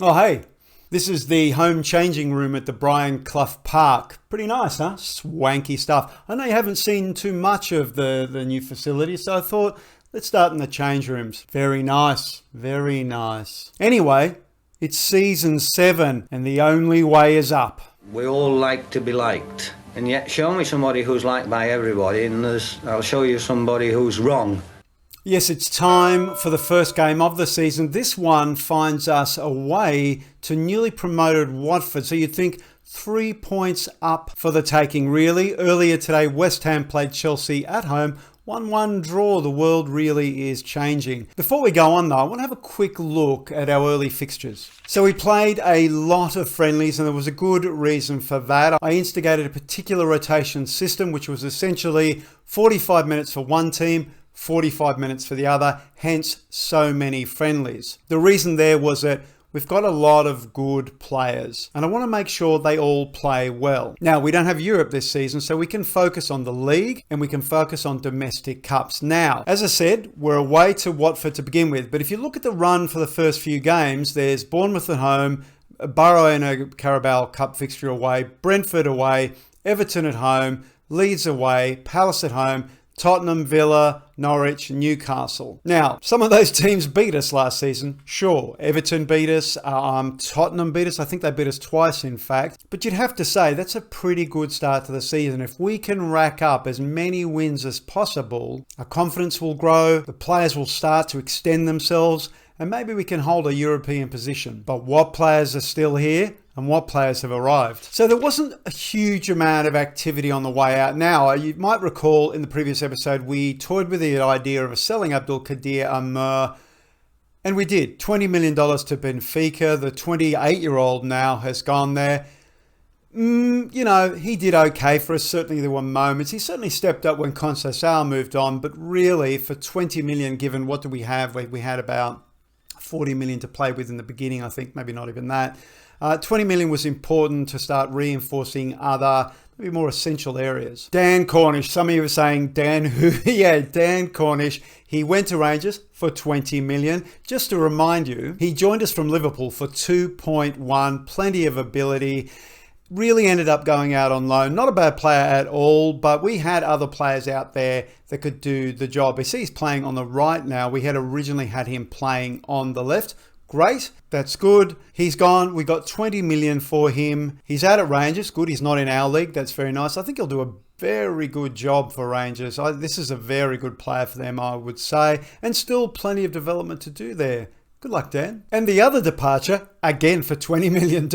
Oh, hey, this is the home changing room at the Brian Clough Park. Pretty nice, huh? Swanky stuff. I know you haven't seen too much of the new facility, so I thought let's start in the change rooms. Very nice, very nice. Anyway, it's season 7 and the only way is up. We all like to be liked, and yet show me somebody who's liked by everybody and I'll show you somebody who's wrong. Yes, it's time for the first game of the season. This one finds us away to newly promoted Watford. So you'd think 3 points up for the taking, really. Earlier today, West Ham played Chelsea at home. 1-1 draw. The world really is changing. Before we go on though, I want to have a quick look at our early fixtures. So we played a lot of friendlies and there was a good reason for that. I instigated a particular rotation system, which was essentially 45 minutes for one team, 45 minutes for the other, hence so many friendlies. The reason there was that we've got a lot of good players and I want to make sure they all play well. Now, we don't have Europe this season, so we can focus on the league and we can focus on domestic cups. Now, as I said, we're away to Watford to begin with, but if you look at the run for the first few games, there's Bournemouth at home, Borough in a Carabao Cup fixture away, Brentford away, Everton at home, Leeds away, Palace at home, Tottenham, Villa, Norwich, Newcastle. Now, some of those teams beat us last season. Sure, Everton beat us, Tottenham beat us. I think they beat us twice, in fact. But you'd have to say that's a pretty good start to the season. If we can rack up as many wins as possible, our confidence will grow, the players will start to extend themselves, and maybe we can hold a European position. But what players are still here? And what players have arrived. So there wasn't a huge amount of activity on the way out. Now, you might recall in the previous episode, we toyed with the idea of selling Abdulkadir Amr, and we did. $20 million to Benfica. The 28-year-old now has gone there. You know, he did okay for us. Certainly there were moments. He certainly stepped up when Conceição moved on, but really for 20 million, given what do we have? We had about 40 million to play with in the beginning, I think, maybe not even that. 20 million was important to start reinforcing other, maybe more essential areas. Dan Cornish, some of you are saying Dan who? Yeah, Dan Cornish. He went to Rangers for 20 million. Just to remind you, he joined us from Liverpool for 2.1, plenty of ability. Really ended up going out on loan. Not a bad player at all, but we had other players out there that could do the job. You see he's playing on the right now. We had originally had him playing on the left. Great, that's good. He's gone. We got 20 million for him. He's out at Rangers. Good, he's not in our league. That's very nice. I think he'll do a very good job for Rangers. This is a very good player for them, I would say. And still plenty of development to do there. Good luck, Dan. And the other departure, again for $20 million,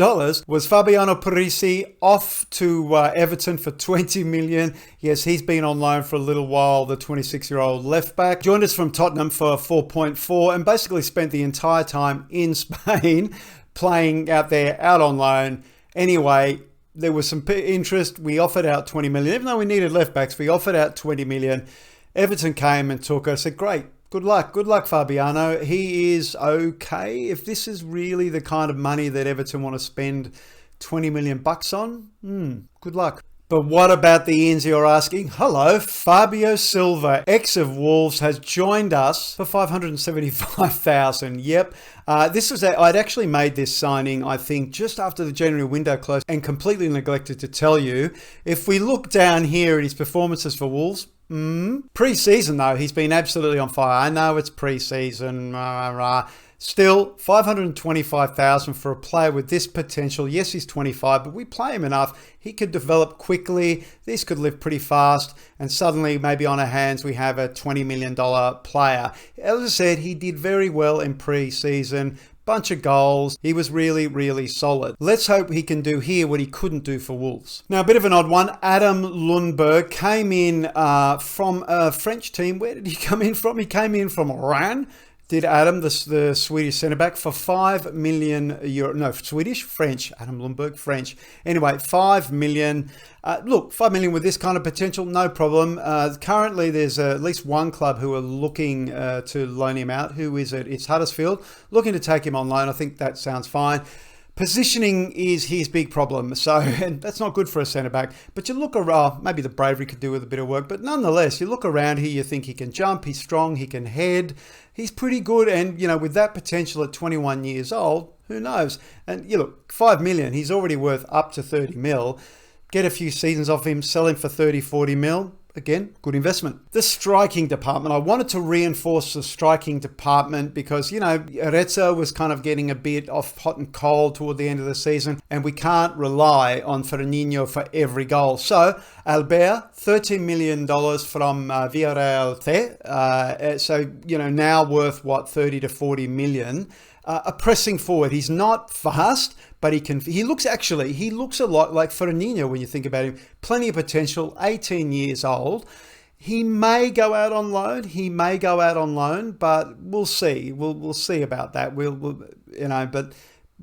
was Fabiano Parisi off to Everton for 20 million. Yes, he's been on loan for a little while, the 26-year-old left back. Joined us from Tottenham for 4.4 and basically spent the entire time in Spain playing out there, out on loan. Anyway, there was some interest. We offered out 20 million. Even though we needed left backs, we offered out 20 million. Everton came and took us. Said, great. Good luck, Fabiano. He is okay. If this is really the kind of money that Everton want to spend 20 million bucks on, good luck. But what about the ins, you're asking? Hello, Fabio Silva, ex of Wolves, has joined us for 575,000. Yep. I'd actually made this signing, I think, just after the January window closed and completely neglected to tell you. If we look down here at his performances for Wolves, pre-season though, he's been absolutely on fire. I know it's pre-season, Still, 525,000 for a player with this potential. Yes, he's 25, but we play him enough. He could develop quickly. This could live pretty fast. And suddenly, maybe on our hands, we have a $20 million player. As I said, he did very well in pre-season. Bunch of goals. He was really, really solid. Let's hope he can do here what he couldn't do for Wolves. Now, a bit of an odd one. Adam Lundberg came in from a French team. Where did he come in from? He came in from Rennes. Did Adam, the Swedish centre-back, for 5 million euro. No, Swedish? French. Adam Lundberg, French. Anyway, 5 million. Look, 5 million with this kind of potential, no problem. Currently, there's at least one club who are looking to loan him out. Who is it? It's Huddersfield. Looking to take him on loan. I think that sounds fine. Positioning is his big problem, so and that's not good for a centre-back. But you look around, maybe the bravery could do with a bit of work, but nonetheless, you look around here, you think he can jump, he's strong, he can head, he's pretty good, and, with that potential at 21 years old, who knows? And, look, 5 million, he's already worth up to 30 mil. Get a few seasons off him, sell him for 30, 40 mil. Again, good investment. The striking department. I wanted to reinforce the striking department because, Arezzo was kind of getting a bit off hot and cold toward the end of the season, and we can't rely on Fernandinho for every goal. So, Albert, $13 million from Villarreal. Now worth, 30 to 40 million. A pressing forward. He's not fast, but he looks a lot like Fernandinho when you think about him. Plenty of potential, 18 years old. He may go out on loan. But we'll see. We'll see about that. But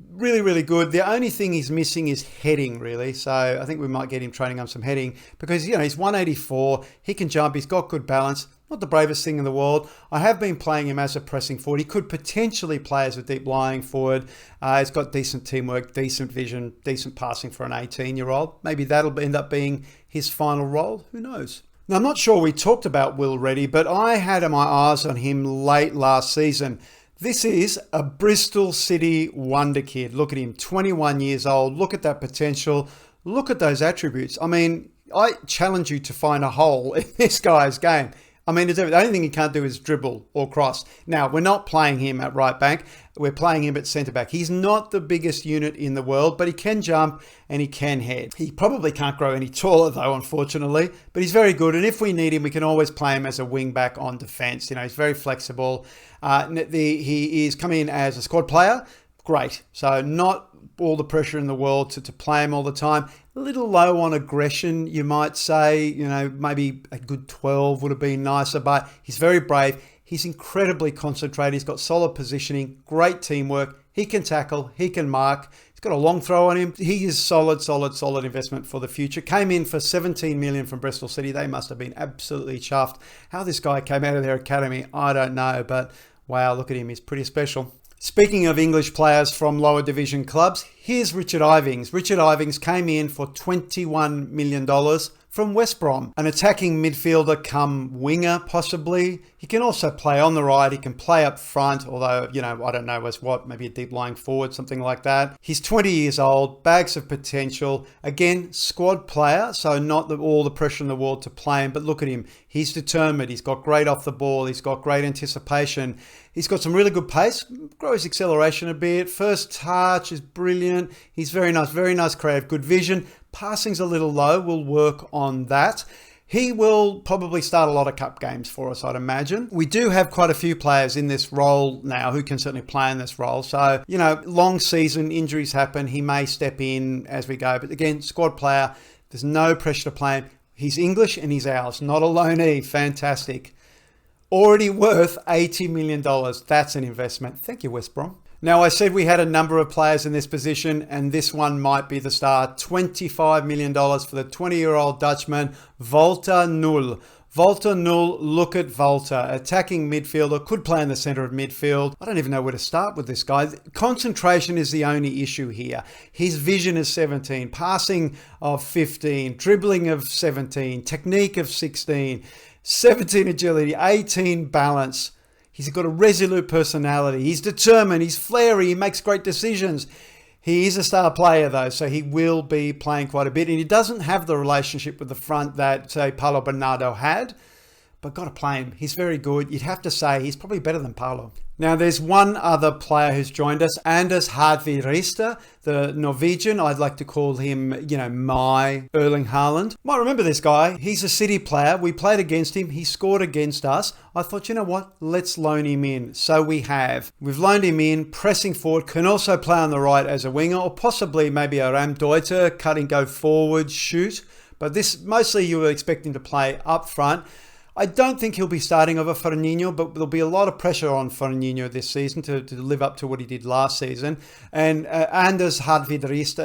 really, really good. The only thing he's missing is heading, really. So I think we might get him training on some heading because, he's 184. He can jump. He's got good balance. Not the bravest thing in the world. I have been playing him as a pressing forward. He could potentially play as a deep lying forward. He's got decent teamwork, decent vision, decent passing for an 18-year-old. Maybe that'll end up being his final role. Who knows? Now, I'm not sure we talked about Will Reddy, but I had my eyes on him late last season. This is a Bristol City Wonderkid. Look at him, 21 years old. Look at that potential. Look at those attributes. I mean, I challenge you to find a hole in this guy's game. I mean, the only thing he can't do is dribble or cross. Now, we're not playing him at right back. We're playing him at centre back. He's not the biggest unit in the world, but he can jump and he can head. He probably can't grow any taller, though, unfortunately, but he's very good. And if we need him, we can always play him as a wing back on defence. He's very flexible. He is coming in as a squad player. Great. So not all the pressure in the world to play him all the time. A little low on aggression, you might say. Maybe a good 12 would have been nicer, but he's very brave. He's incredibly concentrated. He's got solid positioning, great teamwork. He can tackle, he can mark. He's got a long throw on him. He is solid investment for the future. Came in for 17 million from Bristol City. They must have been absolutely chuffed. How this guy came out of their academy, I don't know, but wow, look at him. He's pretty special. Speaking of English players from lower division clubs, here's Richard Ivings. Richard Ivings came in for $21 million from West Brom. An attacking midfielder come winger, possibly. He can also play on the right. He can play up front, although, I don't know as what, maybe a deep lying forward, something like that. He's 20 years old, bags of potential. Again, squad player, so not all the pressure in the world to play him, but look at him. He's determined. He's got great off the ball. He's got great anticipation. He's got some really good pace. Grow his acceleration a bit. First touch is brilliant. He's very nice creative, good vision. Passing's a little low. We'll work on that. He will probably start a lot of cup games for us, I'd imagine. We do have quite a few players in this role now who can certainly play in this role. So, long season, injuries happen. He may step in as we go. But again, squad player, there's no pressure to play him. He's English and he's ours, not a loanee. Fantastic. Already worth $80 million. That's an investment. Thank you, West Brom. Now, I said we had a number of players in this position, and this one might be the star. $25 million for the 20-year-old Dutchman, Voltail Stavanovic. Voltail Stavanovic, look at Volta. Attacking midfielder, could play in the centre of midfield. I don't even know where to start with this guy. Concentration is the only issue here. His vision is 17, passing of 15, dribbling of 17, technique of 16, 17 agility, 18 balance. He's got a resolute personality. He's determined. He's flary. He makes great decisions. He is a star player, though, so he will be playing quite a bit. And he doesn't have the relationship with the front that, say, Paulo Bernardo had. But got to play him. He's very good. You'd have to say he's probably better than Paulo. Now, there's one other player who's joined us, Anders Hartvig, the Norwegian. I'd like to call him, my Erling Haaland. Might remember this guy. He's a City player. We played against him. He scored against us. I thought, you know what? Let's loan him in. So we have. We've loaned him in, pressing forward, can also play on the right as a winger, or possibly maybe a Ramdeuter, cutting, go forward, shoot. But this, mostly you were expecting to play up front. I don't think he'll be starting over Fernandinho, but there'll be a lot of pressure on Fernandinho this season to live up to what he did last season. And Anders Hartvig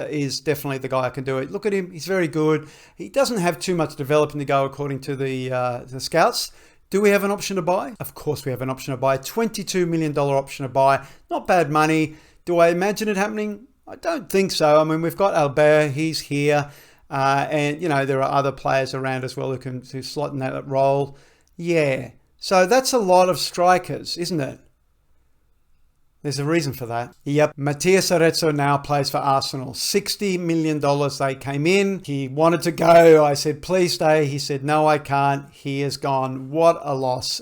is definitely the guy who can do it. Look at him. He's very good. He doesn't have too much developing to go according to the scouts. Do we have an option to buy? Of course we have an option to buy. $22 million option to buy. Not bad money. Do I imagine it happening? I don't think so. I mean, we've got Albert, he's here. And, there are other players around as well who slot in that role. Yeah. So that's a lot of strikers, isn't it? There's a reason for that. Yep. Matías Arezzo now plays for Arsenal. $60 million they came in. He wanted to go. I said, please stay. He said, no, I can't. He is gone. What a loss.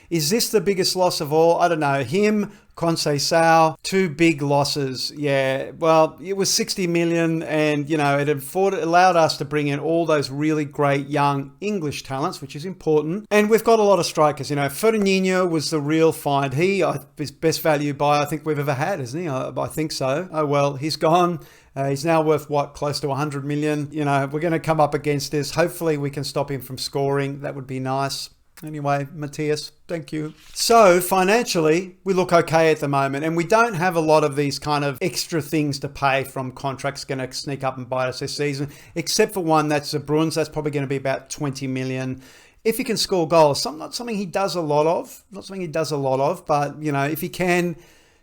Is this the biggest loss of all? I don't know. Him, Conceição, two big losses. Yeah, well, it was 60 million and, it allowed us to bring in all those really great young English talents, which is important. And we've got a lot of strikers. Fernandinho was the real find. He is best value buy I think we've ever had, isn't he? I think so. Oh, well, he's gone. He's now worth, close to 100 million. We're going to come up against this. Hopefully we can stop him from scoring. That would be nice. Anyway, Matías, thank you. So financially, we look okay at the moment, and we don't have a lot of these kind of extra things to pay from contracts going to sneak up and bite us this season, except for one, that's the Bruins. That's probably going to be about 20 million. If he can score goals, not something he does a lot of, but, if he can,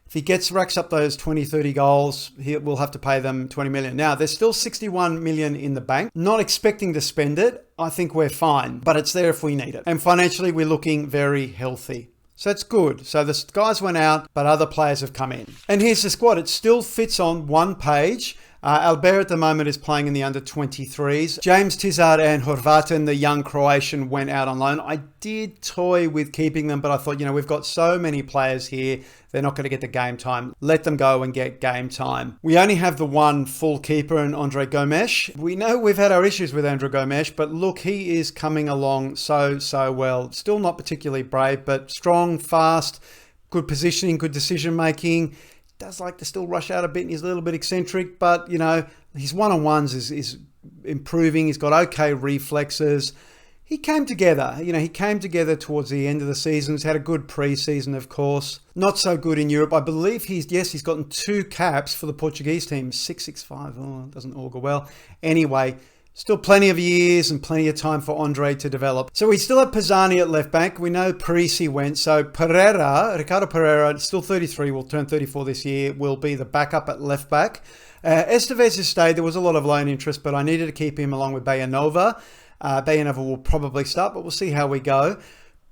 if he racks up those 20, 30 goals, we'll have to pay them 20 million. Now, there's still 61 million in the bank. Not expecting to spend it. I think we're fine, but it's there if we need it. And financially, we're looking very healthy. So it's good. So the guys went out, but other players have come in. And here's the squad. It still fits on one page. Albert at the moment is playing in the under-23s. James Tizard and Horvatin, the young Croatian, went out on loan. I did toy with keeping them, but I thought, we've got so many players here. They're not going to get the game time. Let them go and get game time. We only have the one full keeper in Andre Gomes. We know we've had our issues with Andre Gomes, but look, he is coming along so well. Still not particularly brave, but strong, fast, good positioning, good decision-making. Does like to still rush out a bit and he's a little bit eccentric, but his one-on-ones is improving. He's got okay reflexes. He came together, he came together towards the end of the season. He's had a good pre-season, of course. Not so good in Europe. I believe he's gotten 2 caps for the Portuguese team. 665, it doesn't augur well. Anyway, still plenty of years and plenty of time for Andre to develop. So we still have Pisani at left back. We know Parisi went. So Ricardo Pereira, still 33, will turn 34 this year, will be the backup at left back. Estevez has stayed. There was a lot of loan interest, but I needed to keep him along with Bayanova. Bayanova will probably start, but we'll see how we go.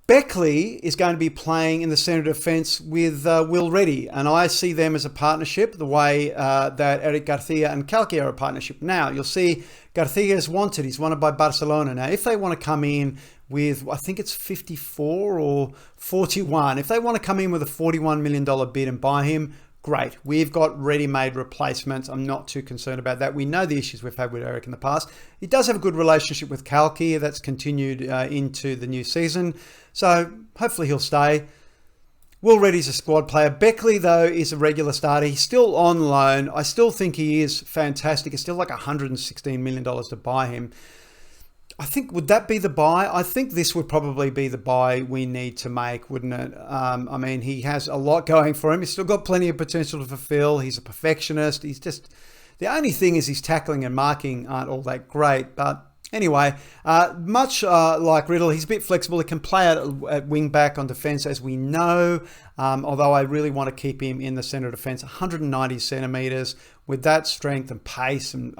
Beckley is going to be playing in the centre defence with Will Reddy, and I see them as a partnership the way that Eric Garcia and Cloughie are a partnership. Now, you'll see Garcia is wanted. He's wanted by Barcelona. Now, if they want to come in with, I think it's 54 or 41, if they want to come in with a $41 million bid and buy him, great. We've got ready-made replacements. I'm not too concerned about that. We know the issues we've had with Eric in the past. He does have a good relationship with Cloughie. That's continued into the new season. So hopefully he'll stay. Will Reddy's a squad player. Beckley, though, is a regular starter. He's still on loan. I still think he is fantastic. It's still like $116 million to buy him. I think, would that be the buy? I think this would probably be the buy we need to make, wouldn't it? I mean, he has a lot going for him. He's still got plenty of potential to fulfill. He's a perfectionist. He's just, the only thing is his tackling and marking aren't all that great. But anyway, much like Riddle, he's a bit flexible. He can play out at wing back on defence, as we know. Although I really want to keep him in the centre of defence, 190 centimetres with that strength and pace and,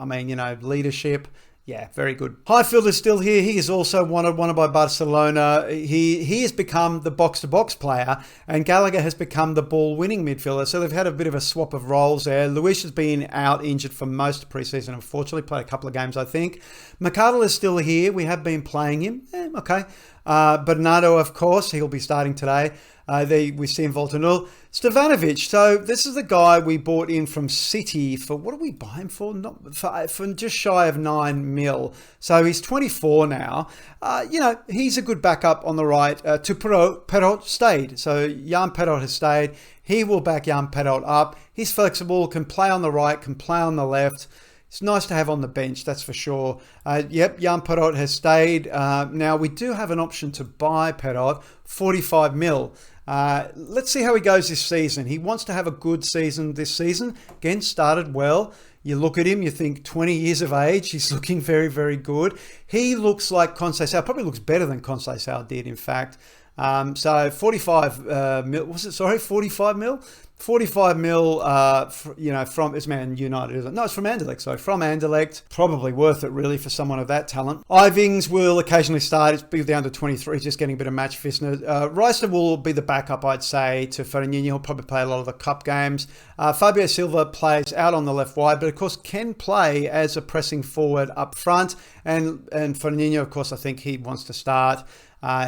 leadership. Yeah, very good. Highfield is still here. He is also wanted by Barcelona. He has become the box-to-box player, and Gallagher has become the ball-winning midfielder. So they've had a bit of a swap of roles there. Luis has been out injured for most of pre-season, unfortunately. Played a couple of games, I think. McArdle is still here. We have been playing him. Okay. Bernardo, of course, he'll be starting today. We see him Voltail Stavanovic. So this is the guy we bought in from City for, what did we buy him for? For just shy of 9 mil. So he's 24 now. He's a good backup on the right to Perot stayed. So Jan Perot has stayed. He will back Jan Perot up. He's flexible, can play on the right, can play on the left. It's nice to have on the bench, that's for sure. Jan Perot has stayed. Now, we do have an option to buy Perot, 45 mil. Let's see how he goes this season. He wants to have a good season this season. Again, started well. You look at him, you think 20 years of age. He's looking very, very good. He looks like Conceição. Probably looks better than Conceição did, in fact. So 45 mil, was it, sorry, 45 mil? 45 mil, from, it's Man United, isn't it? No, it's from Anderlecht, sorry, from Anderlecht. Probably worth it, really, for someone of that talent. Ivings will occasionally start. It's big down to 23, just getting a bit of match fitness. Reister will be the backup, I'd say, to Fernandinho. He'll probably play a lot of the cup games. Fabio Silva plays out on the left wide, but of course can play as a pressing forward up front. And Fernandinho, of course, I think he wants to start.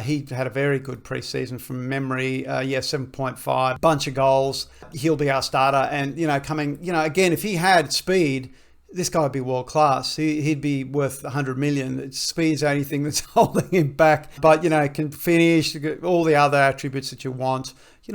He had a very good preseason from memory. 7.5, bunch of goals. He'll be our starter. And, again, if he had speed, this guy would be world class. He'd be worth 100 million. Speed's the only thing that's holding him back. But, can finish, all the other attributes that you want,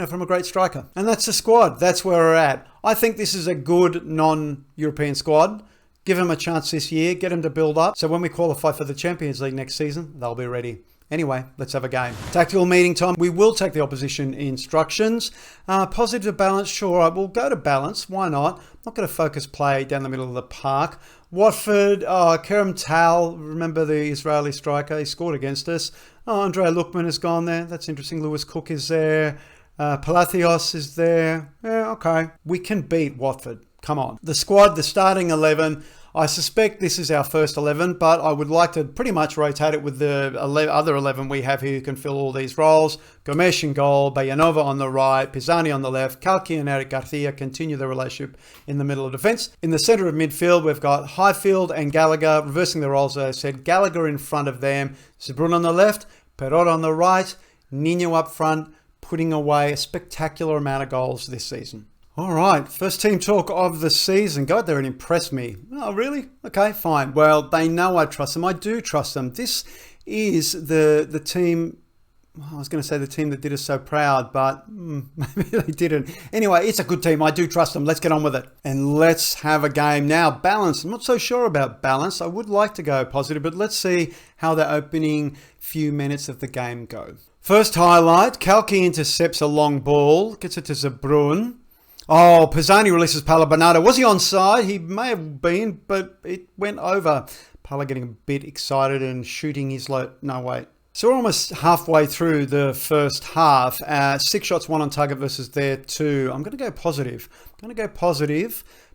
from a great striker. And that's the squad. That's where we're at. I think this is a good non-European squad. Give them a chance this year. Get them to build up. So when we qualify for the Champions League next season, they'll be ready. Anyway, let's have a game. Tactical meeting time. We will take the opposition instructions. Positive to balance. Sure, I will go to balance. Why not? I'm not going to focus play down the middle of the park. Watford, Kerem Tal, remember the Israeli striker? He scored against us. Andrei Lukman has gone there. That's interesting. Lewis Cook is there. Palacios is there. Yeah, okay. We can beat Watford. Come on. The squad, the starting 11. I suspect this is our first 11, but I would like to pretty much rotate it with the other 11 we have here who can fill all these roles. Gomes in goal, Bayanova on the right, Pisani on the left, Cloughie and Eric Garcia continue the relationship in the middle of defence. In the centre of midfield, we've got Highfield and Gallagher reversing the roles, as I said. Gallagher in front of them, Zebrun on the left, Perot on the right, Nino up front, putting away a spectacular amount of goals this season. All right, first team talk of the season. Go out there and impress me. Oh, really? Okay, fine. Well, they know I trust them. I do trust them. This is the team. I was going to say the team that did us so proud, but maybe they didn't. Anyway, it's a good team. I do trust them. Let's get on with it. And let's have a game now. Balance. I'm not so sure about balance. I would like to go positive, but let's see how the opening few minutes of the game go. First highlight, Cloughie intercepts a long ball, gets it to Zebrun. Oh, Pisani releases Pala Bernardo. Was he onside? He may have been, but it went over. Pala getting a bit excited and shooting his no, wait. So we're almost halfway through the first half. 6 shots, 1 on target versus their 2. I'm going to go positive.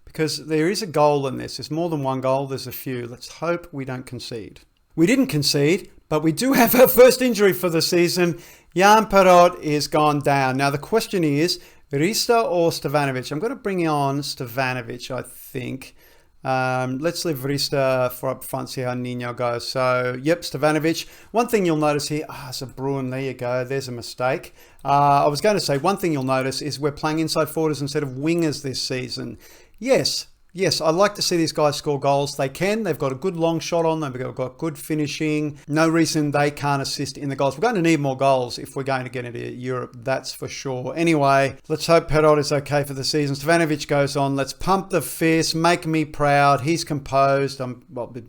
Because there is a goal in this. There's more than one goal. There's a few. Let's hope we don't concede. We didn't concede, but we do have our first injury for the season. Jan Perot is gone down. Now the question is, Rista or Stavanovic? I'm going to bring on Stavanovic, I think. Let's leave Rista for up front, see how Nino goes. So, yep, Stavanovic. One thing you'll notice here, it's a Bruin, there you go. There's a mistake. I was going to say, one thing you'll notice is we're playing inside forwards instead of wingers this season. Yes, I like to see these guys score goals. They can. They've got a good long shot on them. They've got good finishing. No reason they can't assist in the goals. We're going to need more goals if we're going to get into Europe. That's for sure. Anyway, let's hope Perot is okay for the season. Stavanovic goes on. Let's pump the fist. Make me proud. He's composed. I'm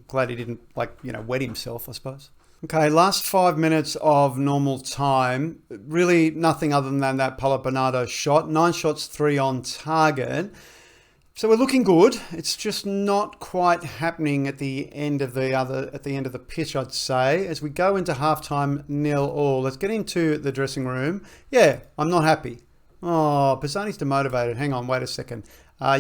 glad he didn't wet himself, I suppose. Okay, last 5 minutes of normal time. Really nothing other than that Pala Bernardo shot. 9 shots, 3 on target. So we're looking good. It's just not quite happening at the end of the pitch, I'd say. As we go into halftime 0-0, let's get into the dressing room. Yeah, I'm not happy. Oh, Pisani's demotivated. Hang on, wait a second.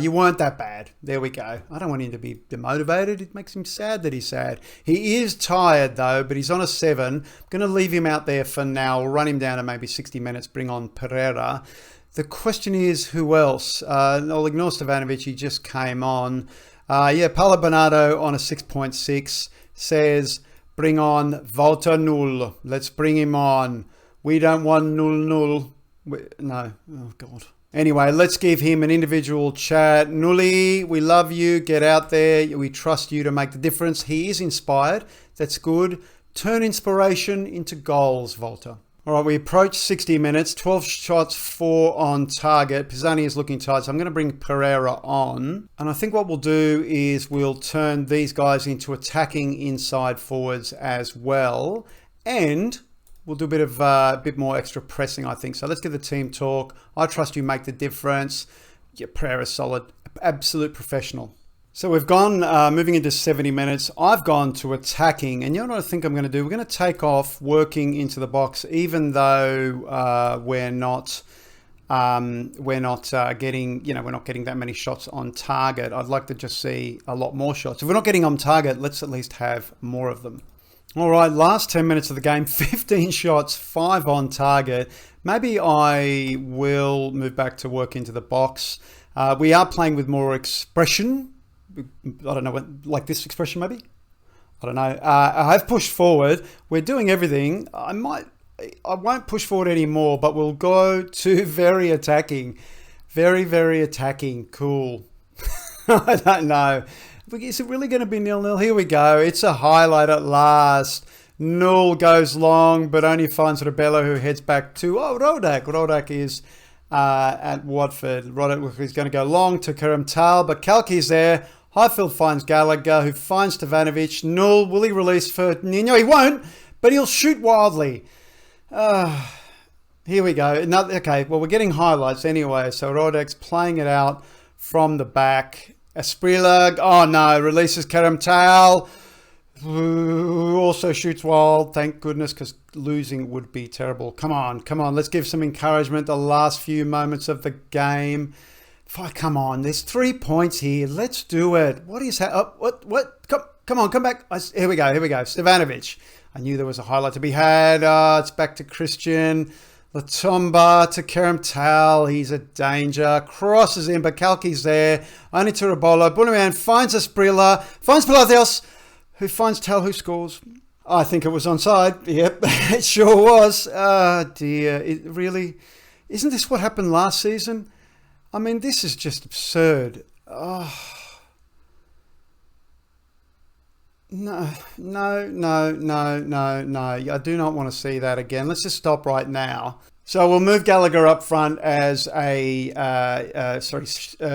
You weren't that bad. There we go. I don't want him to be demotivated. It makes him sad that he's sad. He is tired though, but he's on a 7. I'm going to leave him out there for now. We'll run him down to maybe 60 minutes, bring on Pereira. The question is, who else? I'll ignore Stavanovic, he just came on. Pala Bernardo on a 6.6 says, bring on Voltail Null. Let's bring him on. We don't want Null. No, oh God. Anyway, let's give him an individual chat. Nully, we love you. Get out there. We trust you to make the difference. He is inspired. That's good. Turn inspiration into goals, Volta. All right, we approach 60 minutes, 12 shots, 4 on target. Pisani is looking tired, so I'm going to bring Pereira on. And I think what we'll do is we'll turn these guys into attacking inside forwards as well. And we'll do a bit more extra pressing, I think. So let's get the team talk. I trust you make the difference. Yeah, Pereira's solid. Absolute professional. So we've gone, moving into 70 minutes, I've gone to attacking, and you know what I think I'm going to do? We're going to take off working into the box, even though we're not getting that many shots on target. I'd like to just see a lot more shots. If we're not getting on target, let's at least have more of them. All right, last 10 minutes of the game, 15 shots, 5 on target. Maybe I will move back to work into the box. We are playing with more expression. I don't know, like this expression maybe? I don't know. I have pushed forward. We're doing everything. I won't push forward anymore, but we'll go to very attacking. Very, very attacking. Cool. I don't know. Is it really going to be 0-0? Here we go. It's a highlight at last. Null goes long, but only finds Rebello, who heads back to Rodak. Rodak is at Watford. Rodak is going to go long to Karamtal, but Cloughie's there. Highfield finds Gallagher, who finds Stavanovic. Null, will he release for Nino? He won't, but he'll shoot wildly. Here we go. Okay, well, we're getting highlights anyway. So Rodak's playing it out from the back. Asprilla, oh no, releases Karamtal. Also shoots wild, thank goodness, because losing would be terrible. Come on, let's give some encouragement the last few moments of the game. Come on, there's 3 points here. Let's do it. What is that? What? Come on, come back. Here we go. Stavanovic. I knew there was a highlight to be had. It's back to Christian. Latomba to Karamtal. He's a danger. Crosses in, but Kalki's there. Only to Rabola. Bunaman finds Asprilla. Finds Palacios, who finds Tal, who scores. I think it was onside. Yep, it sure was. Oh, dear. Really? Isn't this what happened last season? I mean, this is just absurd. Oh. No. I do not want to see that again. Let's just stop right now. So we'll move Gallagher up front as a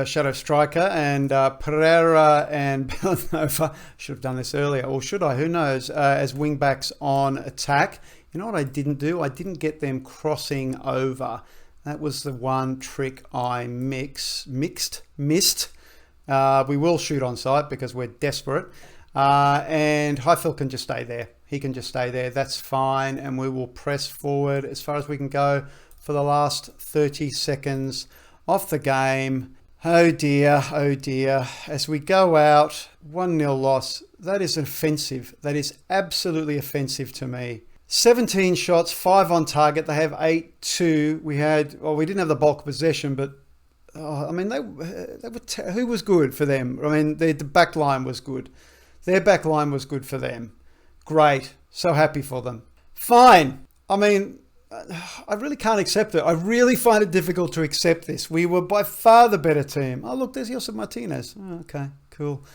shadow striker, and Pereira and Bellanova, should have done this earlier, or should I? Who knows? As wing backs on attack. You know what I didn't do? I didn't get them crossing over. That was the one trick I missed. We will shoot on sight because we're desperate. And Highfield can just stay there. He can just stay there. That's fine. And we will press forward as far as we can go for the last 30 seconds of the game. Oh dear. As we go out, 1-0 loss. That is offensive. That is absolutely offensive to me. 17 shots, 5 on target. They have 8-2. We didn't have the bulk of possession, but I mean, they were who was good for them? I mean, the back line was good. Their back line was good for them. Great. So happy for them. Fine. I mean, I really can't accept it. I really find it difficult to accept this. We were by far the better team. Oh, look, there's Josep Martinez. Oh, okay, cool.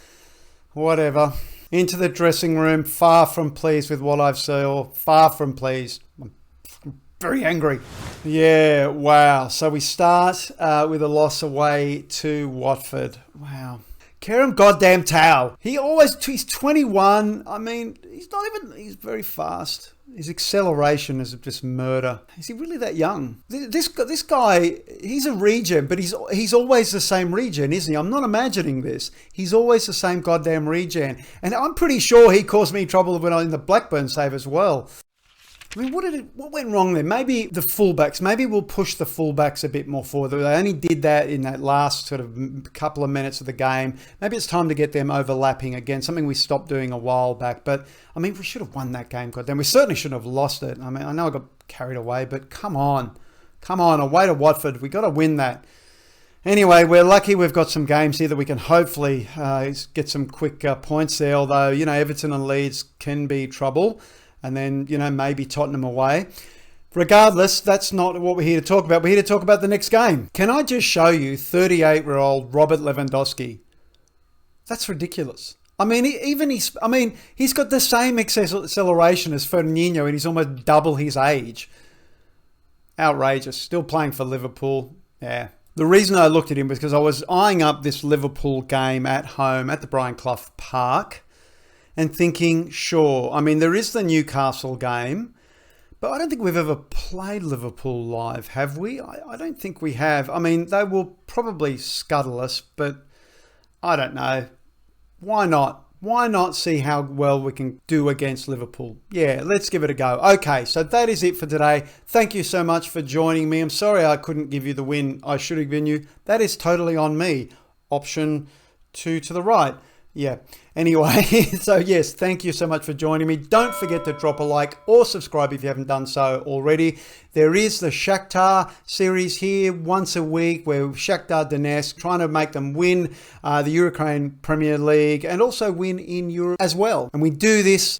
Whatever. Into the dressing room. Far from pleased with what I've seen. Far from pleased. I'm very angry. Yeah, wow. So we start with a loss away to Watford. Wow. Kerem goddamn Tao. He's 21. I mean, he's very fast. His acceleration is just murder. Is he really that young? This guy, he's a regen, but he's always the same regen, isn't he? I'm not imagining this. He's always the same goddamn regen. And I'm pretty sure he caused me trouble when I was in the Blackburn save as well. I mean, what went wrong there? Maybe the fullbacks. Maybe we'll push the fullbacks a bit more forward. They only did that in that last sort of couple of minutes of the game. Maybe it's time to get them overlapping again, something we stopped doing a while back. But, I mean, we should have won that game, goddamn. We certainly shouldn't have lost it. I mean, I know I got carried away, but come on. Away to Watford. We got to win that. Anyway, we're lucky we've got some games here that we can hopefully get some quick points there. Although, Everton and Leeds can be trouble. And then, maybe Tottenham away. Regardless, that's not what we're here to talk about. We're here to talk about the next game. Can I just show you 38-year-old Robert Lewandowski? That's ridiculous. I mean, he's got the same acceleration as Fernandinho, and he's almost double his age. Outrageous. Still playing for Liverpool. Yeah. The reason I looked at him was because I was eyeing up this Liverpool game at home at the Brian Clough Park. And thinking, sure, I mean, there is the Newcastle game, but I don't think we've ever played Liverpool live, have we? I don't think we have. I mean, they will probably scuttle us, but I don't know. Why not? Why not see how well we can do against Liverpool? Yeah, let's give it a go. Okay, so that is it for today. Thank you so much for joining me. I'm sorry I couldn't give you the win I should have given you. That is totally on me. Option 2 to the right. Yeah. Anyway, so yes, thank you so much for joining me. Don't forget to drop a like or subscribe if you haven't done so already. There is the Shakhtar series here once a week where Shakhtar Donetsk trying to make them win the Ukraine Premier League and also win in Europe as well. And we do this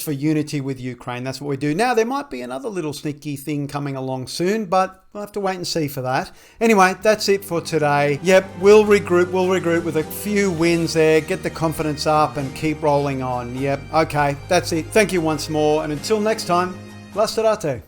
for unity with Ukraine. That's what we do. Now, there might be another little sneaky thing coming along soon, but we'll have to wait and see for that. Anyway, that's it for today. Yep, we'll regroup with a few wins there, get the confidence up and keep rolling on. Yep, okay, that's it. Thank you once more, and until next time, La Serate.